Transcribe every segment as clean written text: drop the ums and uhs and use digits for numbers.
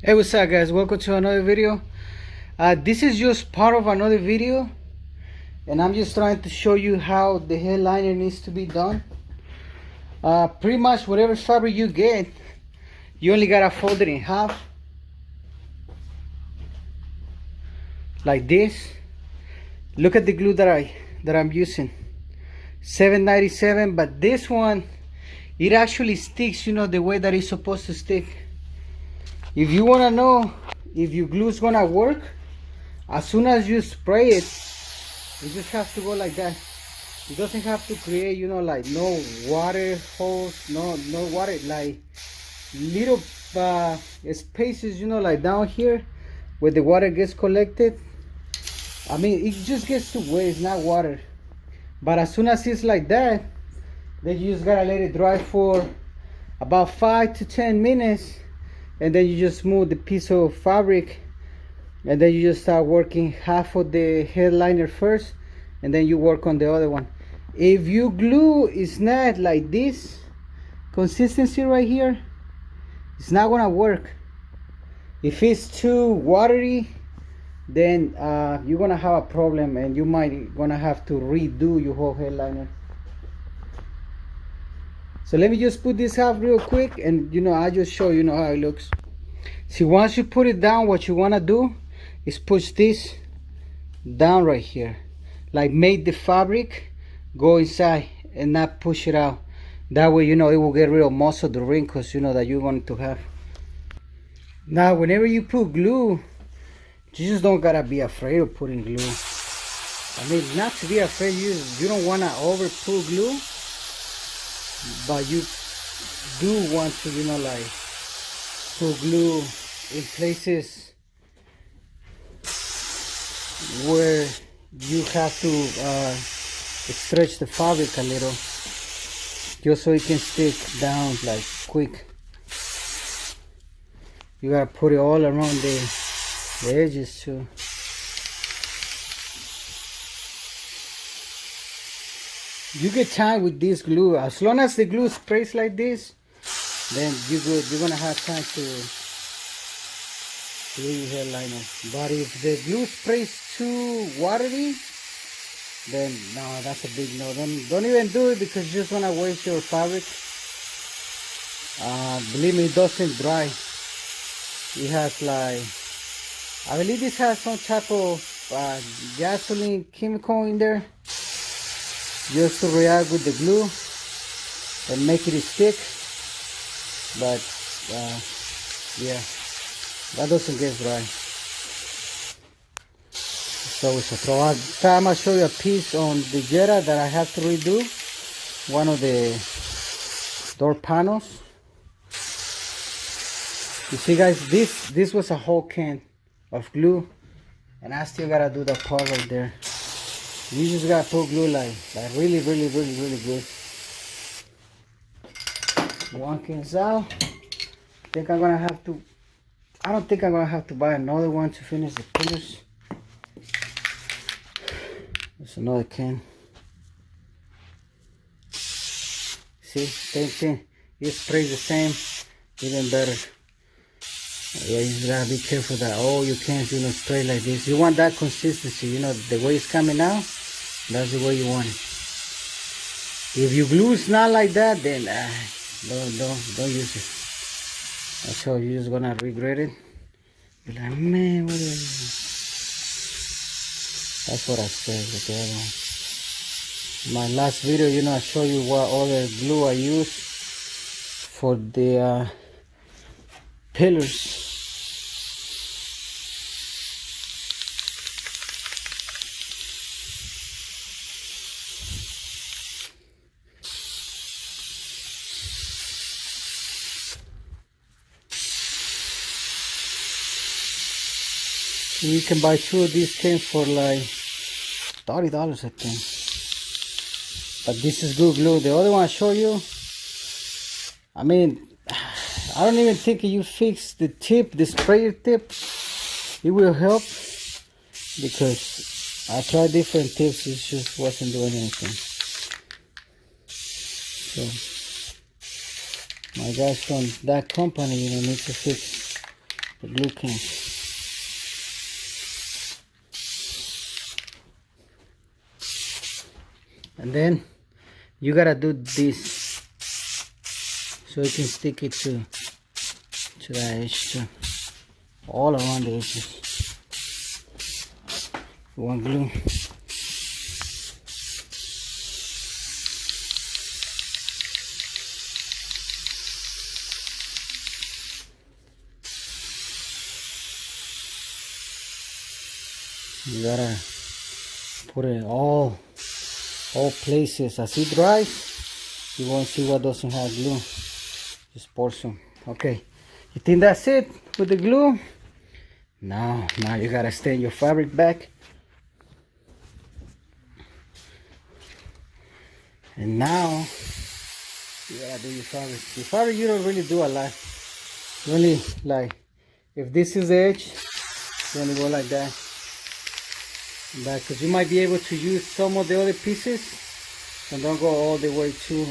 Hey, what's up guys, welcome to another video. This is just part of another video, and I'm just trying to show you how the headliner needs to be done. Pretty much whatever fabric you get, you only gotta fold it in half like this. Look at the glue that I'm using, 797, but this one, it actually sticks, the way that it's supposed to stick. If you want to know if your glue is gonna work, as soon as you spray it, it just has to go like that. It doesn't have to create, like no water holes, no water, like little spaces, like down here where the water gets collected. I mean, it just gets to waste, not water. But as soon as it's like that, then you just gotta let it dry for about 5 to 10 minutes. And then you just move the piece of fabric, and then you just start working half of the headliner first, and then you work on the other one. If your glue is not like this consistency right here, it's not gonna work. If it's too watery, then you're gonna have a problem, and you might gonna have to redo your whole headliner. So let me just put this half real quick, and I'll just show you how it looks. See, once you put it down, what you want to do is push this down right here, like make the fabric go inside and not push it out. That way, it will get rid of most of the wrinkles, that you're going to have. Now, whenever you put glue, you just don't gotta be afraid of putting glue. I mean, not to be afraid, you don't want to over put glue, but you do want to, like put glue in places where you have to stretch the fabric a little, just so it can stick down like quick. You gotta put it all around the edges too. You get time with this glue. As long as the glue sprays like this, then you're good. You're gonna have time to do your headliner. But if the glue sprays too watery, then no, that's a big no. Don't even do it, because you're just gonna waste your fabric. Believe me, it doesn't dry. It has I believe this has some type of gasoline chemical in there, just to react with the glue and make it stick. But yeah, that doesn't get dry. So it's a throw out. I'm gonna show you a piece on the Jetta that I have to redo, one of the door panels. You see guys, this was a whole can of glue, and I still gotta do that part right there. You just gotta put glue like really good. One can's out. I don't think I'm gonna have to buy another one to finish the pillars. There's another can. See, same thing. It sprays the same, even better. Yeah, you just gotta be careful that all your cans spray like this. You want that consistency, the way it's coming out, that's the way you want it. If your glue is not like that, then don't use it. That's how you're just gonna regret it. You're like, man, what is this? That's what I said with the other one. My last video, I show you what other glue I use for the pillars. You can buy 2 of these cans for like $30, I think. But this is good glue. The other one I show you, I mean, I don't even think you fix the tip, the sprayer tip, it will help, because I tried different tips, it just wasn't doing anything. So my guys from that company, need to fix the glue can. And then you gotta do this so you can stick it to the edge too, all around the edges. You want glue. You gotta put it all places. As it dries, you won't see what doesn't have glue. Just pour some. Okay, you think that's it with the glue? Now you gotta stain your fabric back. And now you gotta do your fabric. Your fabric, you don't really do a lot. You only, like, if this is the edge, you only go like that. Because you might be able to use some of the other pieces, and don't go all the way to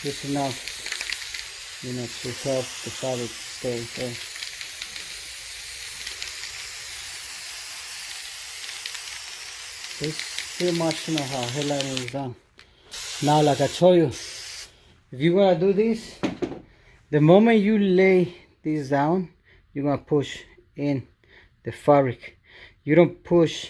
just enough, you know, to help the fabric stay there. This is pretty much, you know, how headlining is done. Now, like I told you, if you're gonna do this, the moment you lay this down, you're gonna push in the fabric. You don't push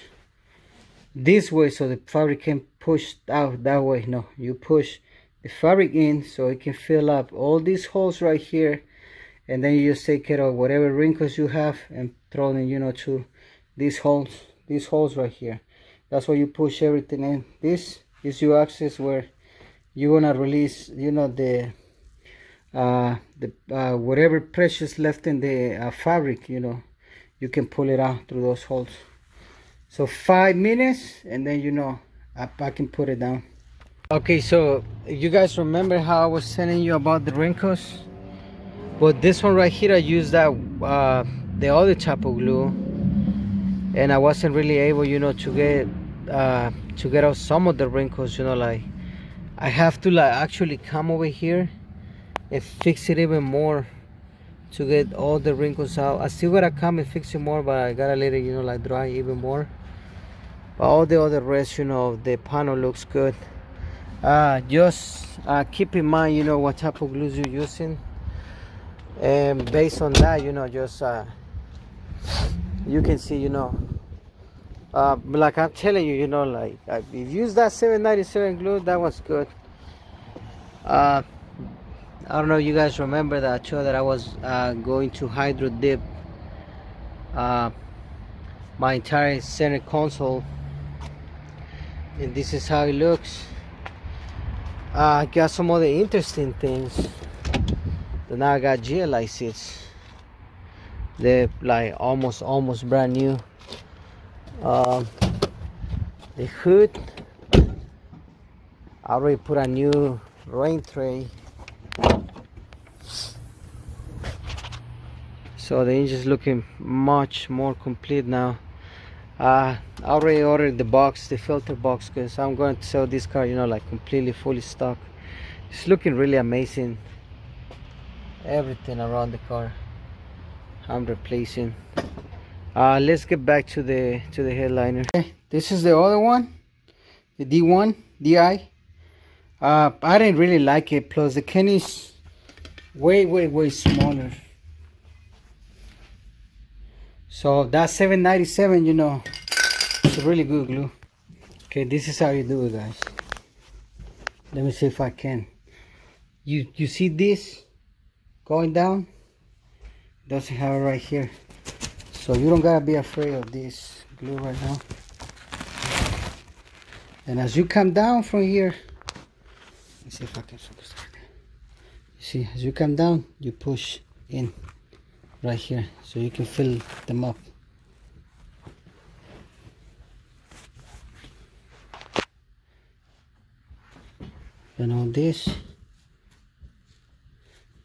this way so the fabric can push out that way. No, you push the fabric in so it can fill up all these holes right here, and then you just take care of whatever wrinkles you have and throw them, you know, to these holes right here. That's why you push everything in. This is your access where you wanna release, you know, the whatever precious left in the fabric, you know. You can pull it out through those holes. So 5 minutes, and then, you know, I can put it down. Okay, so you guys remember how I was telling you about the wrinkles? But this one right here, I used that the other type of glue, and I wasn't really able, you know, to get out some of the wrinkles. You know, like I have to like actually come over here and fix it even more to get all the wrinkles out. I still gotta come and fix it more, but I gotta let it, you know, like dry even more. But all the other rest, you know, the panel looks good. Just keep in mind, you know, what type of glues you're using, and based on that, you know, just you can see, you know, like I'm telling you, you know, like if you use that 797 glue, that was good. I don't know if you guys remember that I showed that I was going to hydro dip my entire center console, and this is how it looks. I got some other interesting things. So now I got GLI seats. They're like almost brand new. The hood, I already put a new rain tray. So the engine's looking much more complete now. I already ordered the box, the filter box, because I'm going to sell this car, you know, like completely fully stock. It's looking really amazing. Everything around the car I'm replacing. Let's get back to the headliner. Okay, this is the other one, the D1 DI. I didn't really like it, plus the can is way smaller. So that 797, you know, it's a really good glue. Okay, this is how you do it, guys. Let me see if I can. You see this going down? It doesn't have it right here. So you don't gotta be afraid of this glue right now. And as you come down from here, let's see if I can focus. You see, as you come down, you push in right here, so you can fill them up. And all this,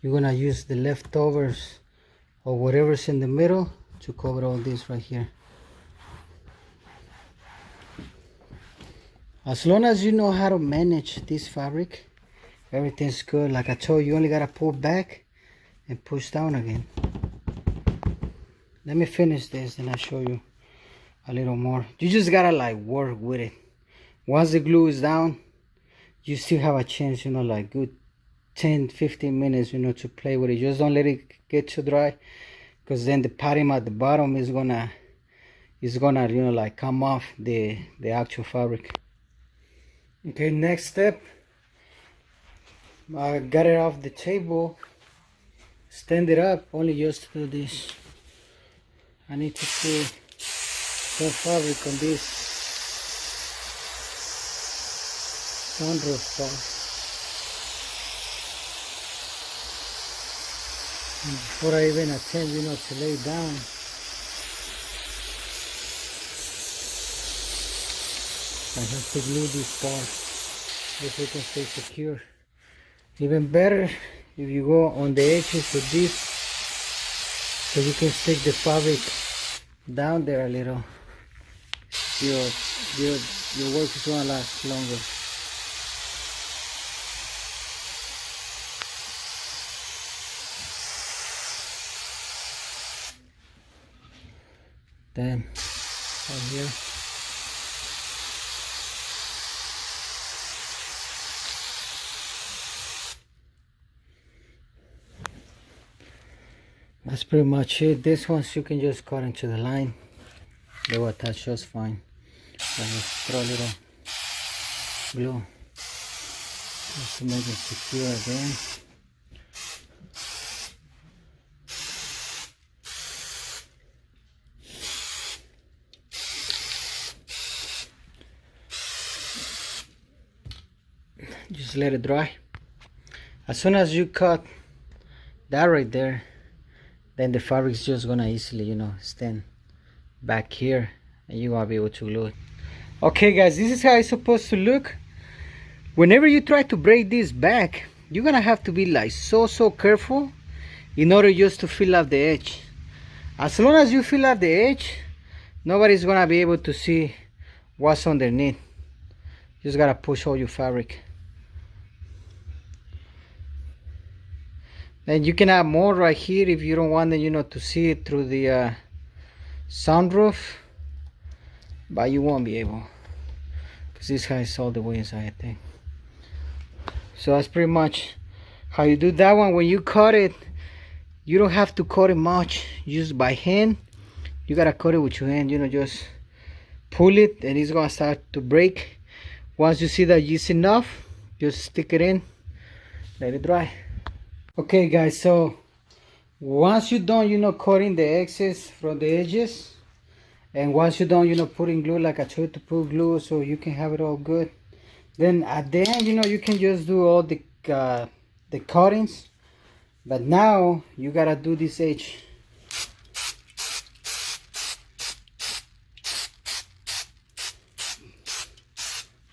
you're gonna use the leftovers or whatever's in the middle to cover all this right here. As long as you know how to manage this fabric, everything's good. Like I told you, you only gotta pull back and push down again. Let me finish this and I'll show you a little more. You just gotta like work with it. Once the glue is down, you still have a chance, you know, like good 10-15 minutes, you know, to play with it. Just don't let it get too dry, because then the padding at the bottom is gonna you know, like come off the actual fabric. Okay, next step, I got it off the table, stand it up, only just to do this. I need to put some fabric on this sunroof part. And before I even attempt, you know, to lay down, I have to glue this part if it can stay secure. Even better if you go on the edges of this, so you can stick the fabric down there a little. Your work is gonna last longer. Then right here, that's pretty much it. This ones you can just cut into the line. They will attach just fine. So just throw a little glue just to make it secure again. Just let it dry. As soon as you cut that right there, then the fabric is just gonna easily, you know, stand back here, and you won't be able to glue it. Okay guys, this is how it's supposed to look. Whenever you try to braid this back, you're gonna have to be like so careful in order just to fill up the edge. As long as you fill up the edge, nobody's gonna be able to see what's underneath. You just gotta push all your fabric. Then you can add more right here if you don't want them, you know, to see it through the sunroof, but you won't be able, because this has all the way inside, I think. So that's pretty much how you do that one. When you cut it, you don't have to cut it much, just by hand. You gotta cut it with your hand, you know, just pull it and it's gonna start to break. Once you see that it's enough, just stick it in, let it dry. Okay guys, so once you're done, you know, cutting the excess from the edges, and once you're done, you know, putting glue like I told you to put glue so you can have it all good, then at the end, you know, you can just do all the cuttings. But now you gotta do this edge.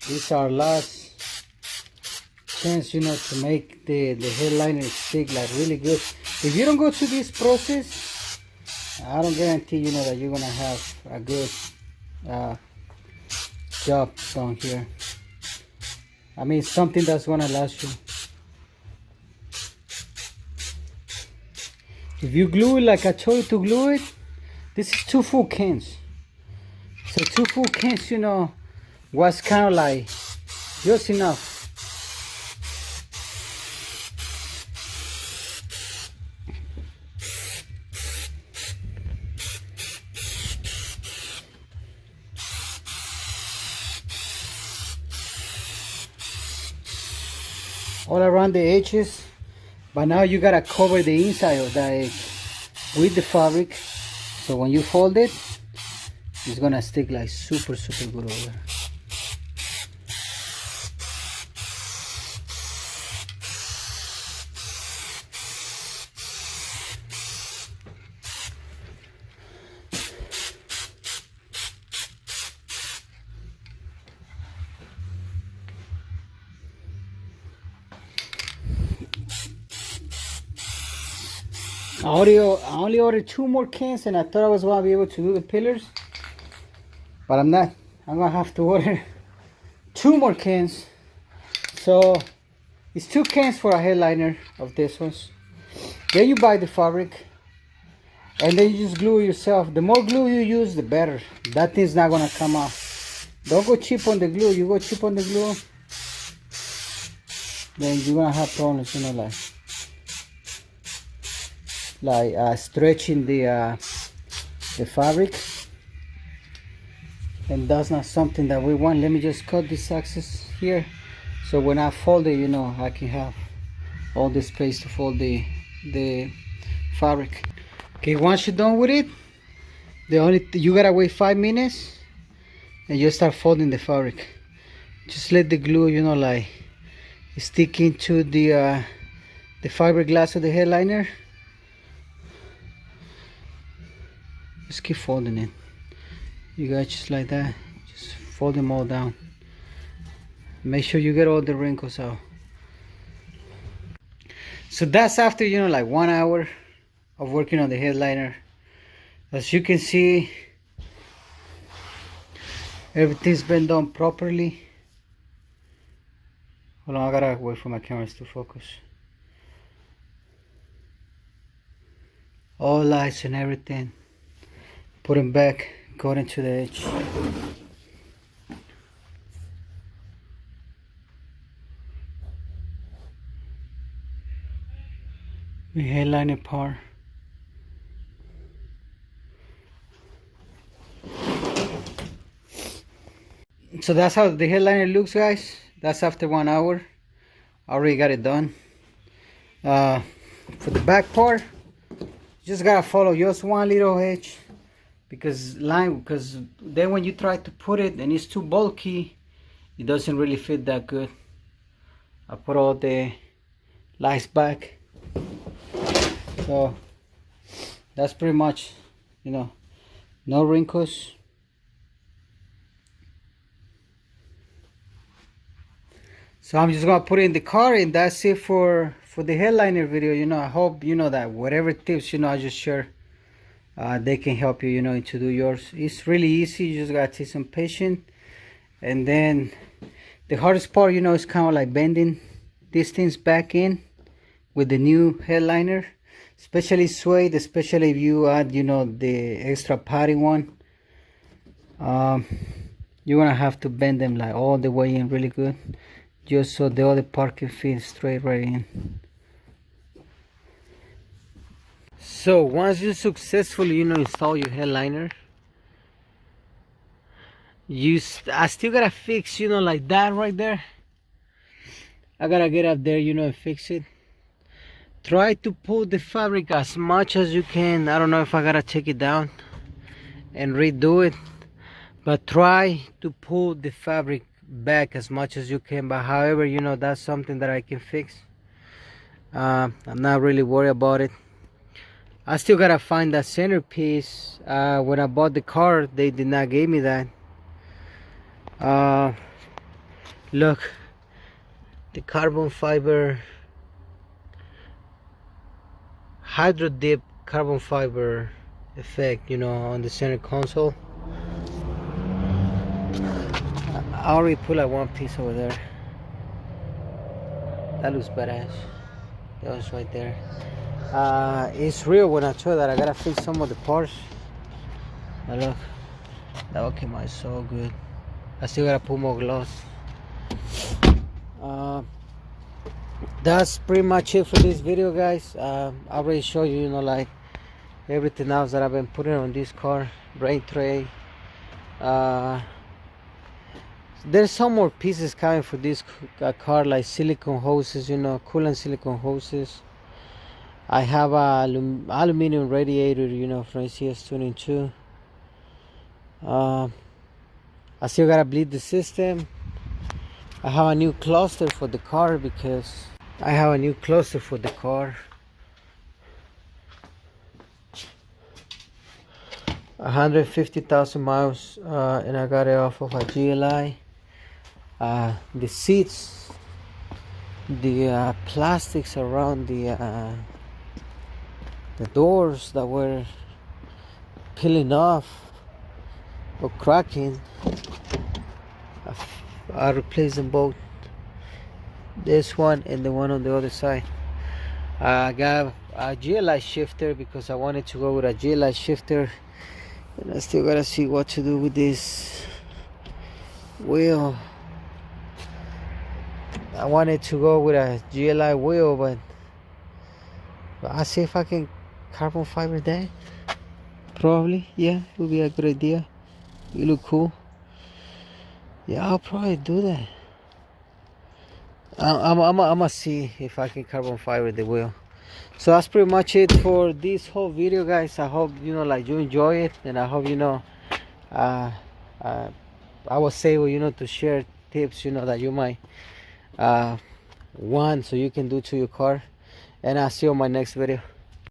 This is our last chance, you know, to make the headliner stick like really good. If you don't go through this process, I don't guarantee, you know, that you're gonna have a good job done here. I mean, something that's gonna last you. If you glue it like I told you to glue it, this is 2 full cans. So 2 full cans, you know, was kind of like just enough. All around the edges, but now you gotta cover the inside of that egg with the fabric, so when you fold it, it's gonna stick like super good over. I only ordered 2 more cans, and I thought I was going to be able to do the pillars, but I'm not. I'm going to have to order 2 more cans. So it's 2 cans for a headliner of this ones. Then you buy the fabric, and then you just glue it yourself. The more glue you use, the better. That thing's not gonna come off. Don't go cheap on the glue. You go cheap on the glue, then you're gonna have problems, you know, like stretching the fabric, and that's not something that we want. Let me just cut this axis here, so when I fold it, you know, I can have all the space to fold the fabric. Okay, once you're done with it, you gotta wait 5 minutes, and you start folding the fabric. Just let the glue, you know, like stick into the fiberglass of the headliner. Just keep folding it. You guys, just like that. Just fold them all down. Make sure you get all the wrinkles out. So that's after, you know, like 1 hour of working on the headliner. As you can see, everything's been done properly. Hold on, I gotta wait for my cameras to focus. All lights and everything. Put them back, according to the edge. The headliner part. So that's how the headliner looks, guys. That's after 1 hour. I already got it done. For the back part, just gotta follow just one little edge, because then when you try to put it and it's too bulky, it doesn't really fit that good. I put all the lights back, so that's pretty much, you know, no wrinkles. So I'm just gonna put it in the car, and that's it for the headliner video. You know, I hope, you know, that whatever tips, you know, I just share, they can help you, you know, to do yours. It's really easy. You just gotta take some patience, and then the hardest part, you know, is kind of like bending these things back in with the new headliner, especially suede, especially if you add, you know, the extra padding one. You're gonna have to bend them like all the way in really good, just so the other part can fit straight right in. So once you successfully, you know, install your headliner, I still gotta fix, you know, like that right there. I gotta get up there, you know, and fix it. Try to pull the fabric as much as you can. I don't know if I gotta take it down and redo it, but try to pull the fabric back as much as you can. But however, you know, that's something that I can fix. I'm not really worried about it. I still gotta find that centerpiece. When I bought the car, they did not give me that. Look, the carbon fiber, hydro dip carbon fiber effect, you know, on the center console. I already put like one piece over there. That looks badass. That was right there. It's real when I show that. I gotta fix some of the parts. Now look, that one came out so good. I still gotta put more gloves. That's pretty much it for this video, guys. I already showed you, you know, like everything else that I've been putting on this car. Rain tray. There's some more pieces coming for this car, like silicone hoses, you know, coolant silicone hoses. I have a aluminum radiator, you know, from ACS Tuning 2. I still gotta bleed the system. I have a new cluster for the car, because I have a new cluster for the car. 150,000 miles, and I got it off of a GLI. The seats, the plastics around the doors that were peeling off or cracking, I replaced them both, this one and the one on the other side. I got a GLI shifter because I wanted to go with a GLI shifter, and I still gotta see what to do with this wheel. I wanted to go with a GLI wheel, but I'll see if I can carbon fiber that. Probably, yeah, it would be a good idea. You look cool. Yeah, I'll probably do that. I'm gonna see if I can carbon fiber the wheel. So that's pretty much it for this whole video, guys. I hope like you enjoy it, and I hope I was able to share tips that you might want, so you can do to your car. And I'll see you on my next video.